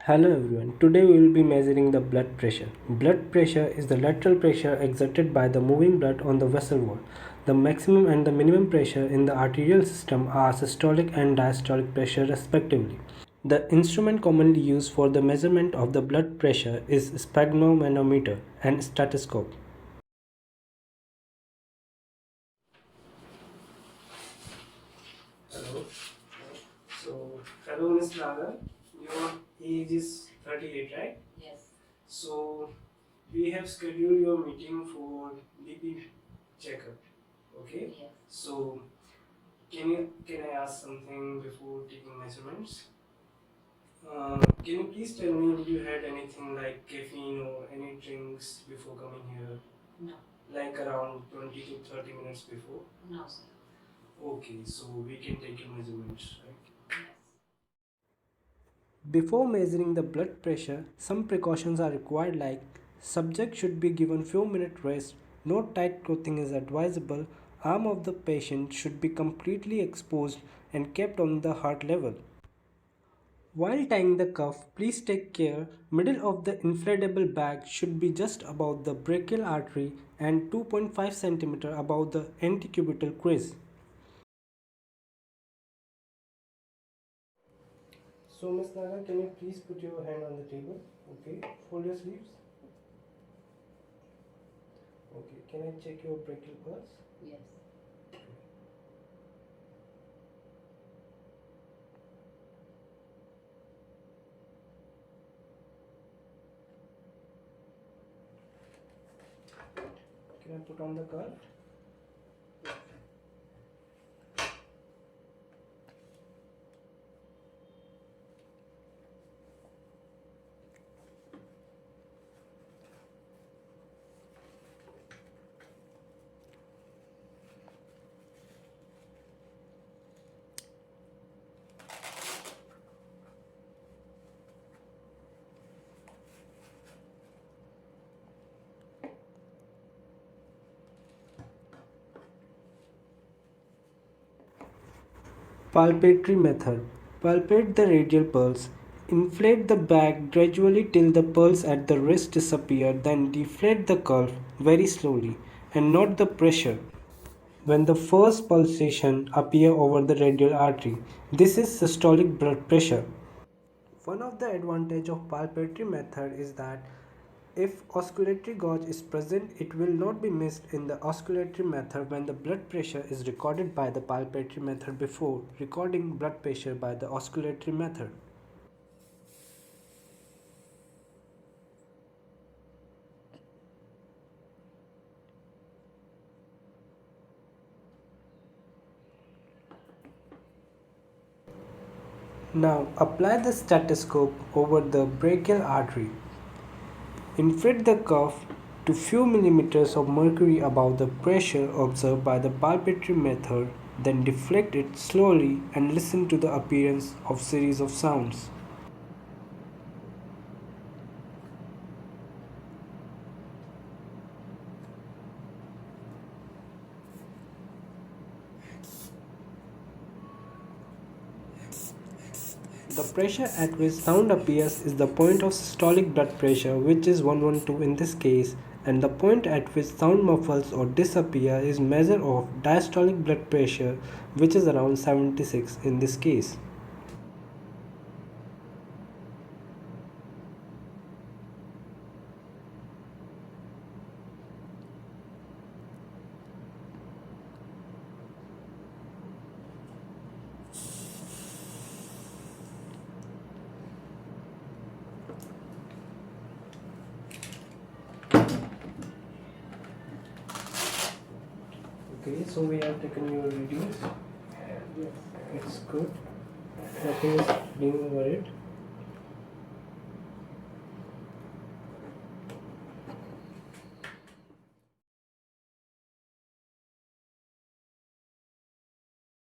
Hello everyone, today we will be measuring the blood pressure. Blood pressure is the lateral pressure exerted by the moving blood on the vessel wall. The maximum and the minimum pressure in the arterial system are systolic and diastolic pressure respectively. The instrument commonly used for the measurement of the blood pressure is sphygmomanometer and stethoscope. Hello. Hello Ms. Nagar. Your age is 38, right? Yes. So we have scheduled your meeting for BP checkup. Okay. Yes. So can I ask something before taking measurements? Can you please tell me, did you had anything like caffeine or any drinks before coming here? No. Like around 20 to 30 minutes before? No, sir. Okay, so we can take your measurements, right? Yes. Before measuring the blood pressure, some precautions are required like subject should be given few minute rest, no tight clothing is advisable, arm of the patient should be completely exposed and kept on the heart level. While tying the cuff, please take care, middle of the inflatable bag should be just above the brachial artery and 2.5 cm above the antecubital crease. So Ms. Naga, can you please put your hand on the table? Okay, fold your sleeves. Okay, can I check your brachial pulse? Yes. Can I put on the cuff? Palpatory method. Palpate the radial pulse. Inflate the bag gradually till the pulse at the wrist disappear, then deflate the cuff very slowly and note the pressure when the first pulsation appear over the radial artery. This is systolic blood pressure. One of the advantage of palpatory method is that if osculatory gauge is present, it will not be missed in the osculatory method when the blood pressure is recorded by the palpatory method before recording blood pressure by the osculatory method. Now apply the stethoscope over the brachial artery. Inflate the cuff to few millimeters of mercury above the pressure observed by the palpatory method, then deflect it slowly and listen to the appearance of series of sounds. The pressure at which sound appears is the point of systolic blood pressure, which is 112 in this case, and the point at which sound muffles or disappear is measure of diastolic blood pressure, which is around 76 in this case. Okay, so we have taken your readings. Yes. It's good. Nothing is being worried.